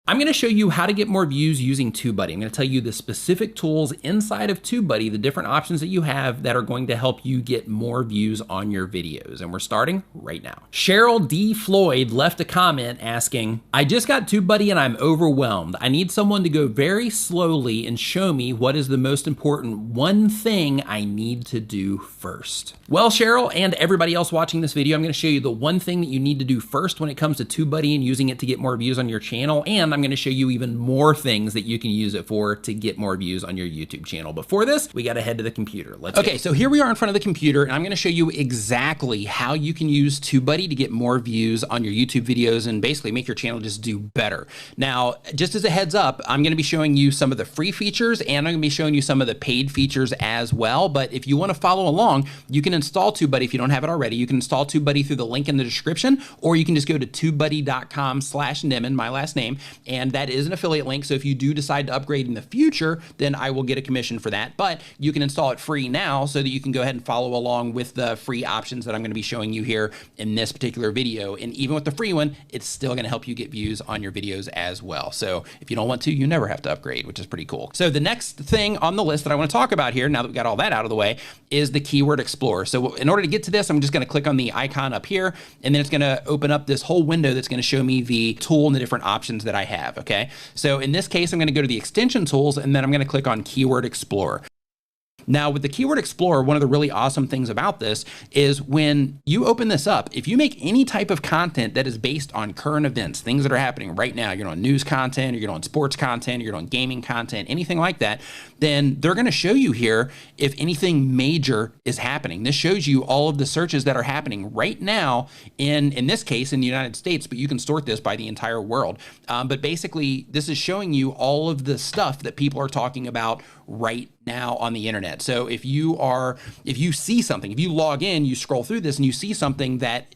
I'm going to show you how to get more views using TubeBuddy. I'm going to tell you the specific tools inside of TubeBuddy, the different options that you have that are going to help you get more views on your videos. And we're starting right now. Cheryl D. Floyd left a comment asking, I just got TubeBuddy and I'm overwhelmed. I need someone to go very slowly and show me what is the most important one thing I need to do first. Well, Cheryl and everybody else watching this video, I'm going to show you the one thing that you need to do first when it comes to TubeBuddy and using it to get more views on your channel. And I'm going to show you even more things that you can use it for to get more views on your YouTube channel. Before this, we got to head to the computer. Okay, so here we are in front of the computer, and I'm going to show you exactly how you can use TubeBuddy to get more views on your YouTube videos and basically make your channel just do better. Now, just as a heads up, I'm going to be showing you some of the free features, and I'm going to be showing you some of the paid features as well. But if you want to follow along, you can install TubeBuddy if you don't have it already. You can install TubeBuddy through the link in the description, or you can just go to tubebuddy.com/Nimmin, my last name, and that is an affiliate link. So if you do decide to upgrade in the future, then I will get a commission for that. But you can install it free now so that you can go ahead and follow along with the free options that I'm going to be showing you here in this particular video. And even with the free one, it's still going to help you get views on your videos as well. So if you don't want to, you never have to upgrade, which is pretty cool. So the next thing on the list that I want to talk about here, now that we got all that out of the way, is the Keyword Explorer. So in order to get to this, I'm just going to click on the icon up here, and then it's going to open up this whole window that's going to show me the tool and the different options that I have. Okay, so in this case, I'm going to go to the extension tools, and then I'm going to click on Keyword Explorer. Now, with the Keyword Explorer, one of the really awesome things about this is when you open this up, if you make any type of content that is based on current events, things that are happening right now, you're doing news content, or you're doing sports content, or you're doing gaming content, anything like that, then they're going to show you here if anything major is happening. This shows you all of the searches that are happening right now in this case, in the United States, but you can sort this by the entire world. But basically, this is showing you all of the stuff that people are talking about right now on the internet. So if you see something, if you log in, you scroll through this and you see something that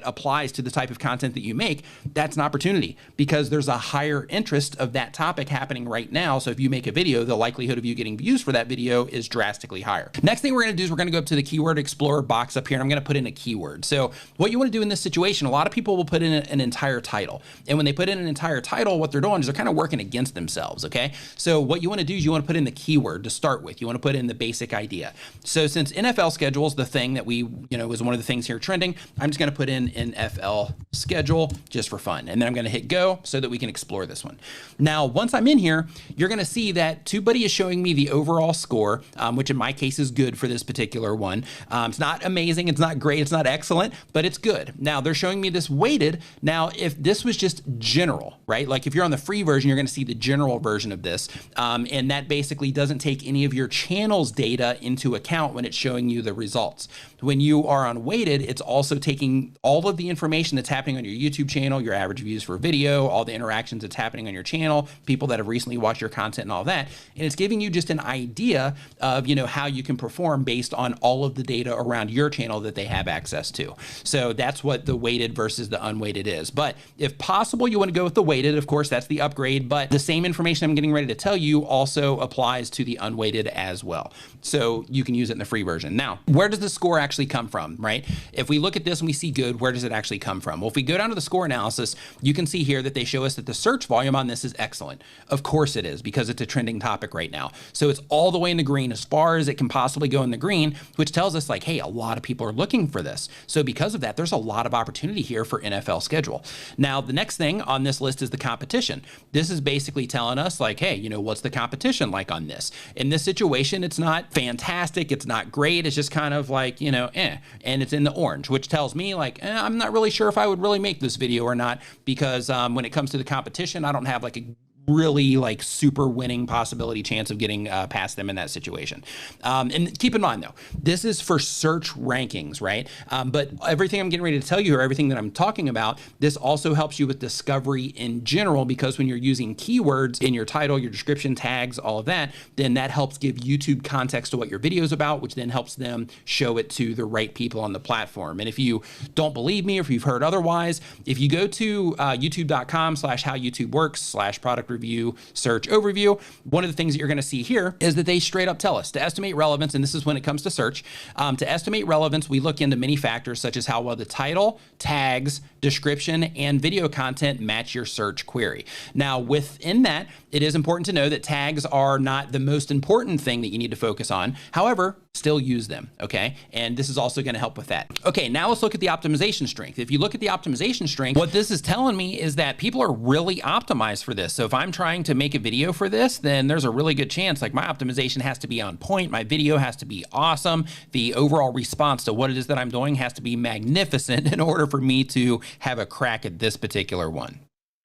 applies to the type of content that you make, that's an opportunity because there's a higher interest of that topic happening right now. So if you make a video, the likelihood of you getting views for that video is drastically higher. Next thing we're going to do is we're going to go up to the Keyword Explorer box up here, and I'm going to put in a keyword. So what you want to do in this situation, a lot of people will put in an entire title. And when they put in an entire title, what they're doing is they're kind of working against themselves. Okay. So what you want to do is you want to put in the keyword to start with. You want to put in the basic idea. So since NFL schedule is the thing that we, is one of the things here trending, I'm just going to put in NFL schedule just for fun. And then I'm going to hit go so that we can explore this one. Now, once I'm in here, you're going to see that TubeBuddy is showing me the overall score, which in my case is good for this particular one. It's not amazing. It's not great. It's not excellent, but it's good. Now they're showing me this weighted. Now, if this was just general, right? Like if you're on the free version, you're going to see the general version of this. And that basically doesn't take any of your channel's data into account when it's showing you the results. When you are on weighted, it's also taking all of the information that's happening on your YouTube channel, your average views for video, all the interactions that's happening on your channel, people that have recently watched your content and all that. And it's giving you just an idea of, how you can perform based on all of the data around your channel that they have access to. So that's what the weighted versus the unweighted is. But if possible, you want to go with the weighted. Of course, that's the upgrade, but the same information I'm getting ready to tell you also applies to the unweighted as well. So you can use it in the free version. Now, where does the score actually come from, right? If we look at this and we see good, where does it actually come from? Well, if we go down to the score analysis, you can see here that they show us that the search volume on this is excellent. Of course it is, because it's a trending topic right now. So it's all the way in the green, as far as it can possibly go in the green, which tells us like, hey, a lot of people are looking for this. So because of that, there's a lot of opportunity here for NFL schedule. Now, the next thing on this list is the competition. This is basically telling us like, hey, what's the competition like on this? In this situation, it's not fantastic. It's not great. It's just kind of like, and it's in the orange, which tells me like, I'm not really sure if I would really make this video or not, because when it comes to the competition, I don't have like a really like super winning possibility chance of getting past them in that situation. And keep in mind though, this is for search rankings, right? But everything I'm getting ready to tell you, or everything that I'm talking about, this also helps you with discovery in general, because when you're using keywords in your title, your description, tags, all of that, then that helps give YouTube context to what your video is about, which then helps them show it to the right people on the platform. And if you don't believe me, or if you've heard otherwise, if you go to youtube.com/howYouTubeWorks/product review review search overview, one of the things that you're going to see here is that they straight up tell us to estimate relevance. And this is when it comes to search. To estimate relevance, we look into many factors such as how well the title, tags, description, and video content match your search query. Now, within that, it is important to know that tags are not the most important thing that you need to focus on. However, still use them, okay? And this is also going to help with that. Okay, now let's look at the optimization strength. If you look at the optimization strength, what this is telling me is that people are really optimized for this. So if I'm trying to make a video for this, then there's a really good chance, like my optimization has to be on point, my video has to be awesome, the overall response to what it is that I'm doing has to be magnificent in order for me to have a crack at this particular one.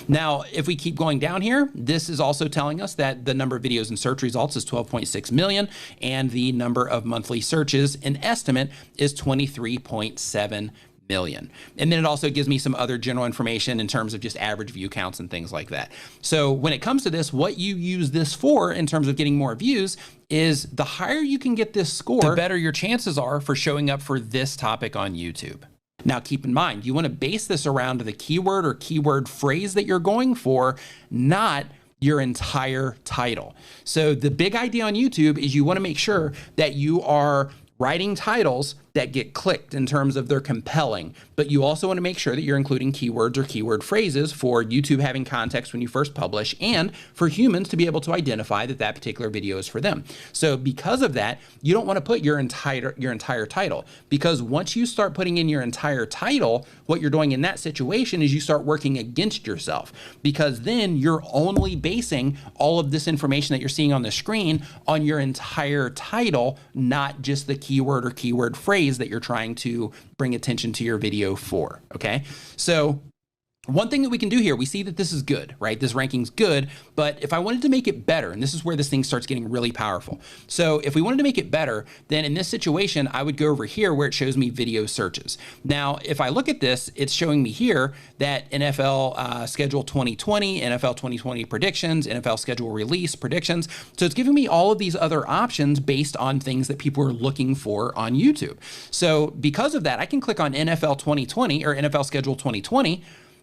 Now, if we keep going down here, this is also telling us that the number of videos in search results is 12.6 million, and the number of monthly searches in estimate is 23.7 million. And then it also gives me some other general information in terms of just average view counts and things like that. So when it comes to this, what you use this for in terms of getting more views is the higher you can get this score, the better your chances are for showing up for this topic on YouTube. Now, keep in mind, you want to base this around the keyword or keyword phrase that you're going for, not your entire title. So the big idea on YouTube is you want to make sure that you are writing titles that get clicked in terms of they're compelling, but you also want to make sure that you're including keywords or keyword phrases for YouTube having context when you first publish and for humans to be able to identify that that particular video is for them. So because of that, you don't want to put your entire title, because once you start putting in your entire title, what you're doing in that situation is you start working against yourself, because then you're only basing all of this information that you're seeing on the screen on your entire title, not just the keyword or keyword phrase that you're trying to bring attention to your video for, okay? So one thing that we can do here, we see that this is good, right? This ranking's good, but if I wanted to make it better, and this is where this thing starts getting really powerful. So if we wanted to make it better, then in this situation, I would go over here where it shows me video searches. Now, if I look at this, it's showing me here that NFL schedule 2020, NFL 2020 predictions, NFL schedule release predictions. So it's giving me all of these other options based on things that people are looking for on YouTube. So because of that, I can click on NFL 2020 or NFL schedule 2020.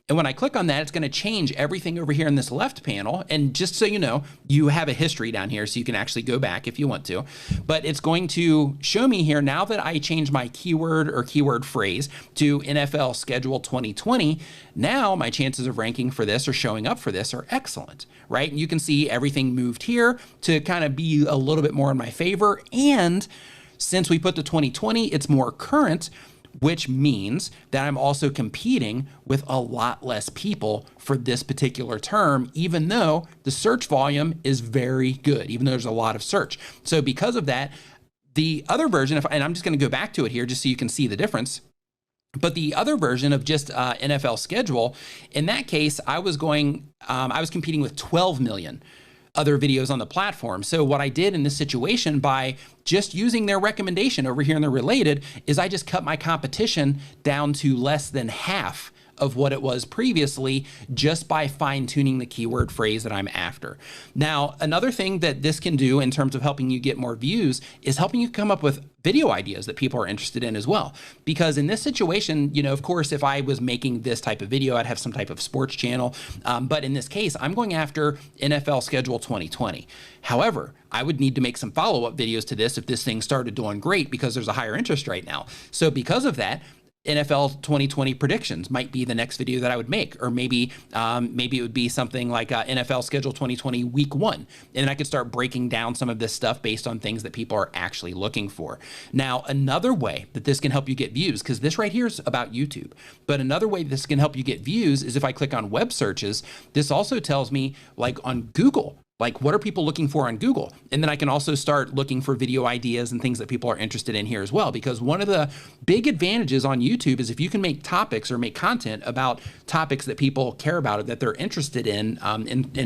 And when I click on that, it's going to change everything over here in this left panel. And just so you know, you have a history down here, so you can actually go back if you want to. But it's going to show me here, now that I changed my keyword or keyword phrase to NFL schedule 2020, now my chances of ranking for this or showing up for this are excellent, right? And you can see everything moved here to kind of be a little bit more in my favor. And since we put the 2020, it's more current, which means that I'm also competing with a lot less people for this particular term, even though the search volume is very good, even though there's a lot of search. So because of that, the other version, and I'm just going to go back to it here just so you can see the difference. But the other version of just NFL schedule, in that case, I was competing with 12 million other videos on the platform. So what I did in this situation by just using their recommendation over here in the related is I just cut my competition down to less than half of what it was previously, just by fine tuning the keyword phrase that I'm after. Now, another thing that this can do in terms of helping you get more views is helping you come up with video ideas that people are interested in as well. Because in this situation, you know, of course, if I was making this type of video, I'd have some type of sports channel. But in this case, I'm going after NFL schedule 2020. However, I would need to make some follow-up videos to this if this thing started doing great, because there's a higher interest right now. So because of that, NFL 2020 predictions might be the next video that I would make, or maybe it would be something like NFL schedule 2020 week 1, and then I could start breaking down some of this stuff based on things that people are actually looking for. Now, another way that this can help you get views, because this right here is about YouTube, but another way this can help you get views is if I click on web searches. This also tells me, like on Google, like what are people looking for on Google? And then I can also start looking for video ideas and things that people are interested in here as well. Because one of the big advantages on YouTube is if you can make topics or make content about topics that people care about or that they're interested in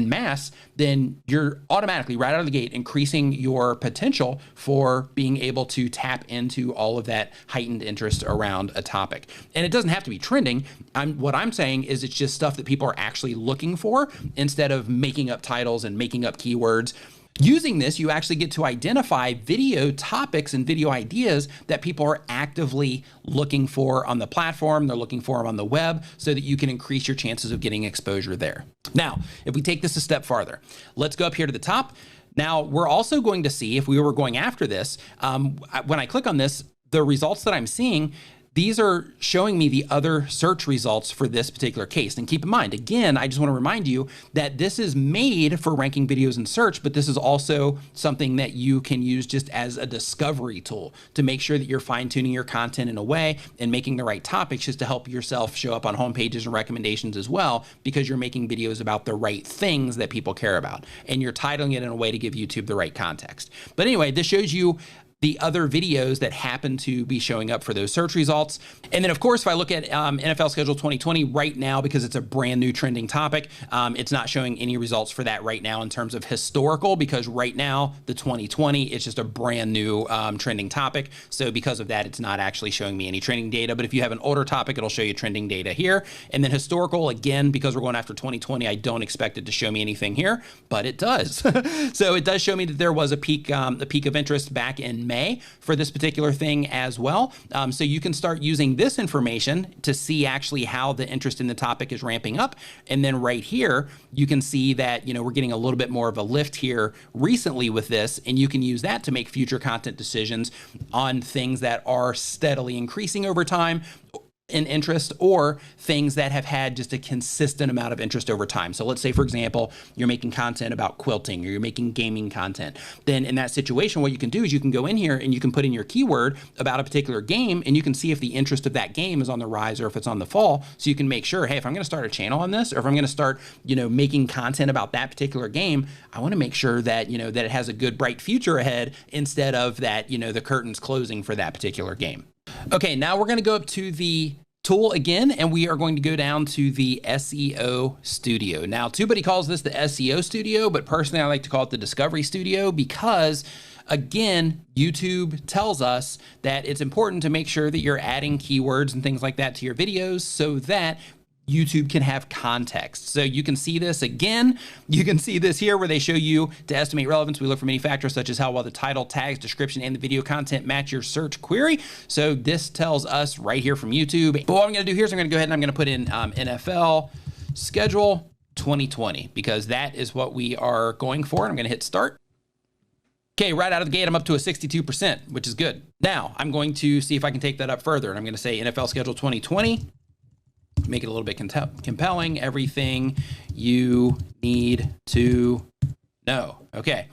mass, then you're automatically right out of the gate increasing your potential for being able to tap into all of that heightened interest around a topic. And it doesn't have to be trending. What I'm saying is it's just stuff that people are actually looking for, instead of making up titles and making up keywords. Using this, you actually get to identify video topics and video ideas that people are actively looking for on the platform, they're looking for them on the web, so that you can increase your chances of getting exposure there. Now, if we take this a step farther, let's go up here to the top. Now, we're also going to see, if we were going after this, when I click on this, the results that I'm seeing, these are showing me the other search results for this particular case. And keep in mind, again, I just want to remind you that this is made for ranking videos in search, but this is also something that you can use just as a discovery tool to make sure that you're fine-tuning your content in a way and making the right topics just to help yourself show up on homepages and recommendations as well, because you're making videos about the right things that people care about. And you're titling it in a way to give YouTube the right context. But anyway, this shows you the other videos that happen to be showing up for those search results. And then of course, if I look at NFL schedule 2020 right now, because it's a brand new trending topic, it's not showing any results for that right now in terms of historical, because right now the 2020, it's just a brand new trending topic. So because of that, it's not actually showing me any trending data. But if you have an older topic, it'll show you trending data here. And then historical, again, because we're going after 2020, I don't expect it to show me anything here, but it does. So it does show me that there was a peak of interest back in May for this particular thing as well. So you can start using this information to see actually how the interest in the topic is ramping up. And then right here, you can see that, you know, we're getting a little bit more of a lift here recently with this, and you can use that to make future content decisions on things that are steadily increasing over time in interest, or things that have had just a consistent amount of interest over time. So let's say, for example, you're making content about quilting, or you're making gaming content. Then in that situation, what you can do is you can go in here and you can put in your keyword about a particular game, and you can see if the interest of that game is on the rise or if it's on the fall. So you can make sure, hey, if I'm going to start a channel on this, or if I'm going to start, you know, making content about that particular game, I want to make sure that, you know, that it has a good, bright future ahead, instead of that, you know, the curtain's closing for that particular game. Okay, now we're going to go up to the tool again, and we are going to go down to the SEO Studio. Now, TubeBuddy calls this the SEO Studio, but personally, I like to call it the Discovery Studio, because again, YouTube tells us that it's important to make sure that you're adding keywords and things like that to your videos so that YouTube can have context. So you can see this again. You can see this here where they show you to estimate relevance. We look for many factors such as how well the title, tags, description, and the video content match your search query. So this tells us right here from YouTube. But what I'm gonna do here is I'm gonna go ahead and I'm gonna put in NFL schedule 2020, because that is what we are going for. I'm gonna hit start. Okay, right out of the gate, I'm up to a 62%, which is good. Now, I'm going to see if I can take that up further. And I'm gonna say NFL schedule 2020. Make it a little bit compelling, everything you need to know. Okay.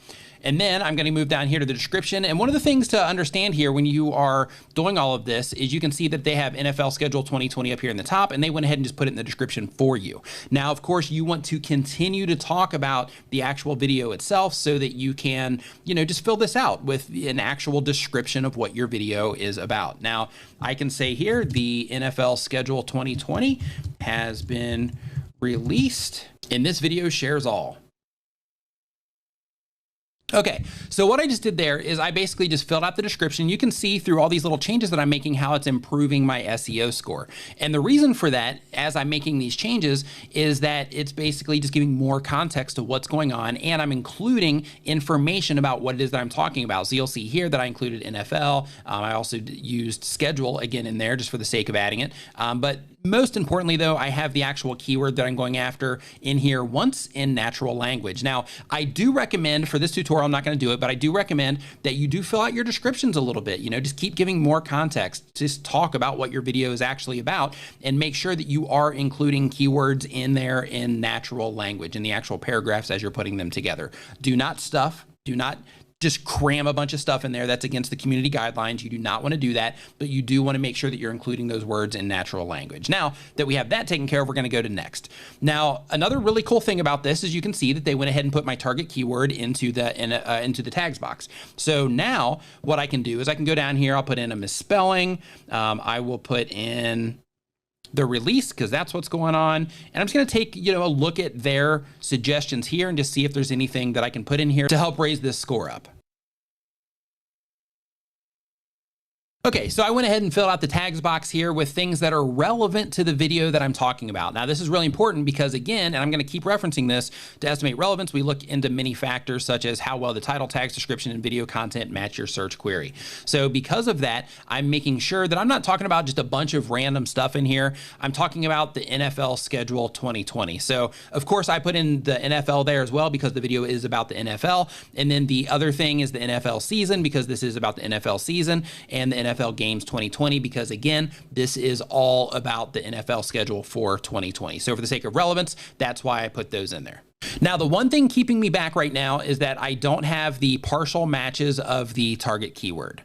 And then I'm going to move down here to the description. And one of the things to understand here when you are doing all of this is you can see that they have NFL schedule 2020 up here in the top, and they went ahead and just put it in the description for you. Now, of course, you want to continue to talk about the actual video itself so that you can, you know, just fill this out with an actual description of what your video is about. Now, I can say here, the NFL schedule 2020 has been released, and this video shares all. Okay, so what I just did there is I basically just filled out the description. You can see through all these little changes that I'm making how it's improving my SEO score. And the reason for that, as I'm making these changes, is that it's basically just giving more context to what's going on, and I'm including information about what it is that I'm talking about. So you'll see here that I included NFL. I also used schedule again in there just for the sake of adding it. But most importantly, though, I have the actual keyword that I'm going after in here once in natural language. Now, I do recommend for this tutorial, I'm not going to do it, but I do recommend that you do fill out your descriptions a little bit. You know, just keep giving more context. Just talk about what your video is actually about, and make sure that you are including keywords in there in natural language in the actual paragraphs as you're putting them together. Do not stuff. Do not just cram a bunch of stuff in there. That's against the community guidelines. You do not want to do that, but you do want to make sure that you're including those words in natural language. Now that we have that taken care of, we're going to go to next. Now, another really cool thing about this is you can see that they went ahead and put my target keyword into the tags box. So now what I can do is I can go down here. I'll put in a misspelling. I will put in the release, because that's what's going on. And I'm just going to take, you know, a look at their suggestions here and just see if there's anything that I can put in here to help raise this score up. Okay, so I went ahead and filled out the tags box here with things that are relevant to the video that I'm talking about. Now, this is really important because, again, and I'm going to keep referencing this, to estimate relevance, we look into many factors such as how well the title, tags, description, and video content match your search query. So because of that, I'm making sure that I'm not talking about just a bunch of random stuff in here. I'm talking about the NFL schedule 2020. So, of course, I put in the NFL there as well because the video is about the NFL. And then the other thing is the NFL season because this is about the NFL season, and the NFL Games 2020 because, again, this is all about the NFL schedule for 2020. So for the sake of relevance, that's why I put those in there. Now, the one thing keeping me back right now is that I don't have the partial matches of the target keyword.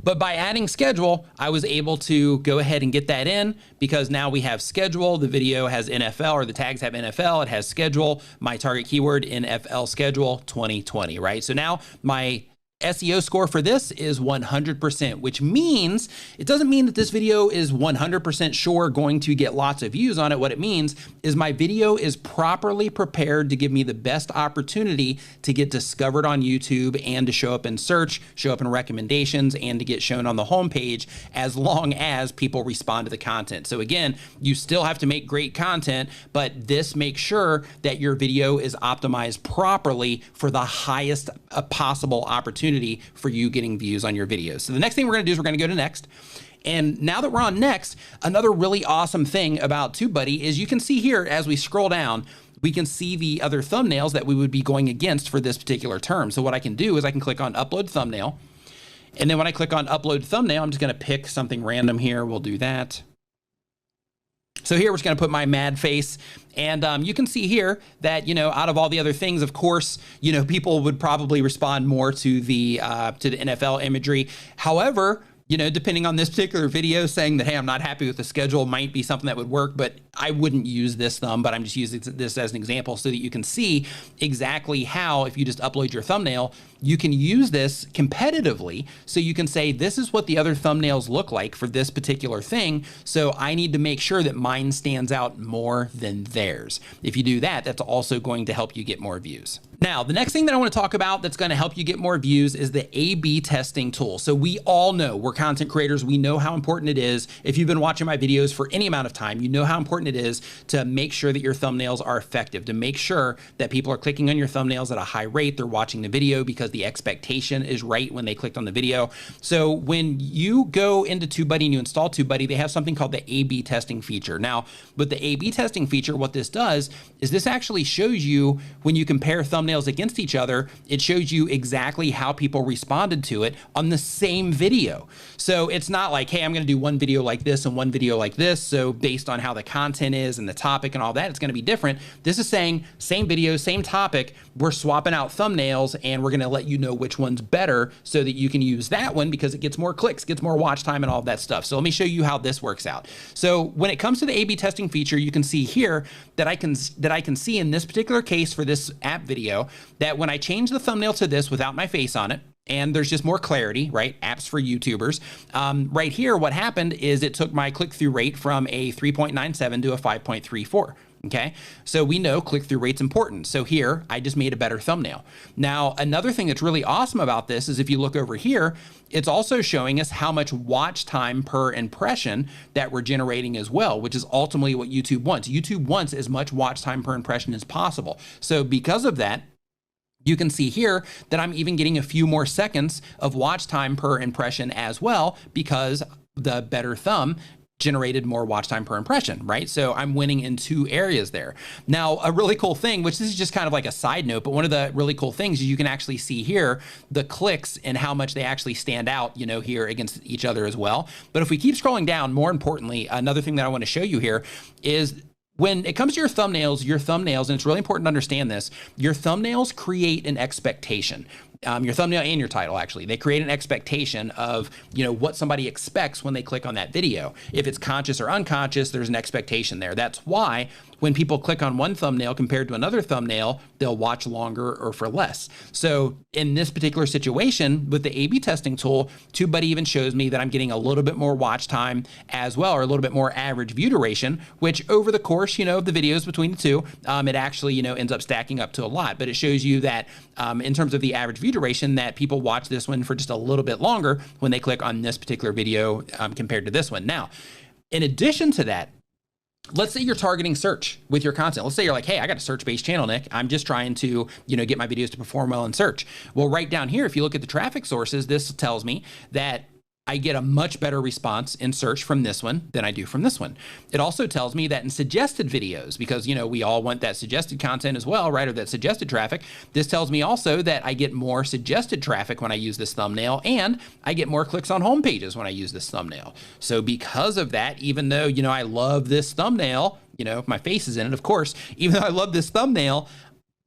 But by adding schedule, I was able to go ahead and get that in because now we have schedule, the video has NFL, or the tags have NFL, it has schedule, my target keyword NFL schedule 2020, right? So now my SEO score for this is 100%, which means it doesn't mean that this video is 100% sure going to get lots of views on it. What it means is my video is properly prepared to give me the best opportunity to get discovered on YouTube and to show up in search, show up in recommendations, and to get shown on the homepage as long as people respond to the content. So again, you still have to make great content, but this makes sure that your video is optimized properly for the highest possible opportunity for you getting views on your videos. So the next thing we're going to do is we're going to go to next. And now that we're on next, another really awesome thing about TubeBuddy is you can see here as we scroll down, we can see the other thumbnails that we would be going against for this particular term. So what I can do is I can click on upload thumbnail. And then when I click on upload thumbnail, I'm just going to pick something random here. We'll do that. So here we're just going to put my mad face, and you can see here that, you know, out of all the other things, of course, you know, people would probably respond more to the NFL imagery. However, you know, depending on this particular video, saying that, hey, I'm not happy with the schedule might be something that would work, but I wouldn't use this thumb, but I'm just using this as an example so that you can see exactly how, if you just upload your thumbnail, you can use this competitively. So you can say, this is what the other thumbnails look like for this particular thing. So I need to make sure that mine stands out more than theirs. If you do that, that's also going to help you get more views. Now, the next thing that I want to talk about that's going to help you get more views is the A/B testing tool. So we all know, we're content creators, we know how important it is. If you've been watching my videos for any amount of time, you know how important it is to make sure that your thumbnails are effective, to make sure that people are clicking on your thumbnails at a high rate, they're watching the video because the expectation is right when they clicked on the video. So when you go into TubeBuddy and you install TubeBuddy, they have something called the A/B testing feature. Now, with the A/B testing feature, what this does is this actually shows you when you compare thumbnails against each other, it shows you exactly how people responded to it on the same video. So it's not like, hey, I'm going to do one video like this and one video like this. So based on how the content is and the topic and all that, it's going to be different. This is saying same video, same topic. We're swapping out thumbnails and we're going to let you know which one's better so that you can use that one because it gets more clicks, gets more watch time and all of that stuff. So let me show you how this works out. So when it comes to the A/B testing feature, you can see here that I can see in this particular case for this app video that when I change the thumbnail to this without my face on it, and there's just more clarity, right? Apps for YouTubers. Right here, what happened is it took my click-through rate from a 3.97 to a 5.34. Okay, so we know click-through rate's important. So here, I just made a better thumbnail. Now, another thing that's really awesome about this is if you look over here, it's also showing us how much watch time per impression that we're generating as well, which is ultimately what YouTube wants. YouTube wants as much watch time per impression as possible. So because of that, you can see here that I'm even getting a few more seconds of watch time per impression as well because the better thumb generated more watch time per impression, right? So I'm winning in two areas there. Now, a really cool thing, which this is just kind of like a side note, but one of the really cool things is you can actually see here the clicks and how much they actually stand out, you know, here against each other as well. But if we keep scrolling down, more importantly, another thing that I want to show you here is when it comes to your thumbnails, and it's really important to understand this, your thumbnails create an expectation. Your thumbnail and your title, actually, they create an expectation of, you know, what somebody expects when they click on that video. If it's conscious or unconscious, there's an expectation there. That's why when people click on one thumbnail compared to another thumbnail, they'll watch longer or for less. So in this particular situation with the A/B testing tool, TubeBuddy even shows me that I'm getting a little bit more watch time as well, or a little bit more average view duration, which over the course, you know, of the videos between the two, it actually, you know, ends up stacking up to a lot. But it shows you that in terms of the average view duration that people watch this one for just a little bit longer when they click on this particular video compared to this one. Now, in addition to that, let's say you're targeting search with your content. Let's say you're like, hey, I got a search-based channel, Nick. I'm just trying to, get my videos to perform well in search. Well, right down here, if you look at the traffic sources, this tells me that I get a much better response in search from this one than I do from this one. It also tells me that in suggested videos, because we all want that suggested content as well, right? Or that suggested traffic. This tells me also that I get more suggested traffic when I use this thumbnail, and I get more clicks on home pages when I use this thumbnail. So because of that, even though, I love this thumbnail, my face is in it, of course, even though I love this thumbnail,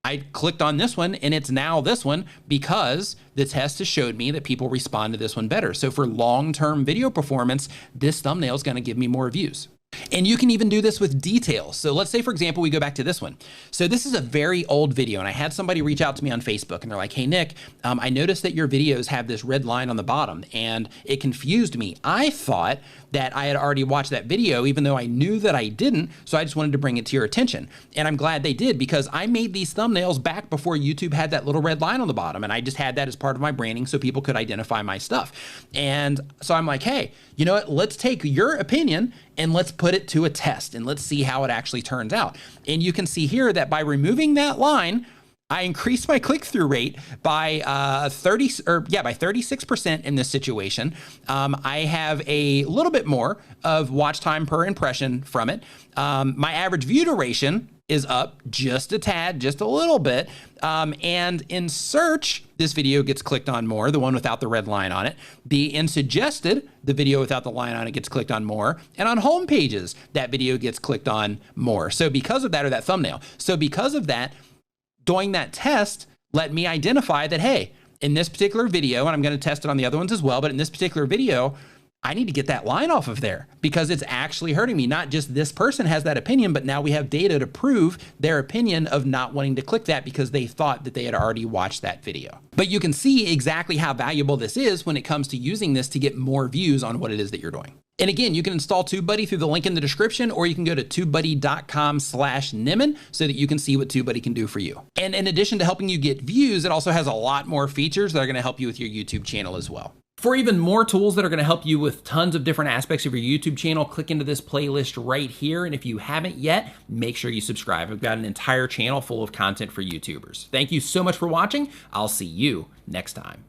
I clicked on this one and it's now this one because the test has showed me that people respond to this one better. So for long-term video performance, this thumbnail is going to give me more views. And you can even do this with details. So let's say, for example, we go back to this one. So this is a very old video, and I had somebody reach out to me on Facebook, and they're like, hey, Nick, I noticed that your videos have this red line on the bottom, and it confused me. I thought that I had already watched that video, even though I knew that I didn't, so I just wanted to bring it to your attention. And I'm glad they did, because I made these thumbnails back before YouTube had that little red line on the bottom, and I just had that as part of my branding so people could identify my stuff. And so I'm like, hey, you know what? Let's take your opinion and let's put it to a test and let's see how it actually turns out. And you can see here that by removing that line, I increased my click-through rate by 36% in this situation. I have a little bit more of watch time per impression from it. My average view duration is up just a tad, just a little bit. And in search, this video gets clicked on more, the one without the red line on it. In suggested, the video without the line on it gets clicked on more. And on home pages, that video gets clicked on more. So because of that, or that thumbnail. So because of that, doing that test let me identify that, hey, in this particular video, and I'm going to test it on the other ones as well, but in this particular video, I need to get that line off of there because it's actually hurting me. Not just this person has that opinion, but now we have data to prove their opinion of not wanting to click that because they thought that they had already watched that video. But you can see exactly how valuable this is when it comes to using this to get more views on what it is that you're doing. And again, you can install TubeBuddy through the link in the description, or you can go to tubebuddy.com/Nimmin so that you can see what TubeBuddy can do for you. And in addition to helping you get views, it also has a lot more features that are going to help you with your YouTube channel as well. For even more tools that are going to help you with tons of different aspects of your YouTube channel, click into this playlist right here. And if you haven't yet, make sure you subscribe. I've got an entire channel full of content for YouTubers. Thank you so much for watching. I'll see you next time.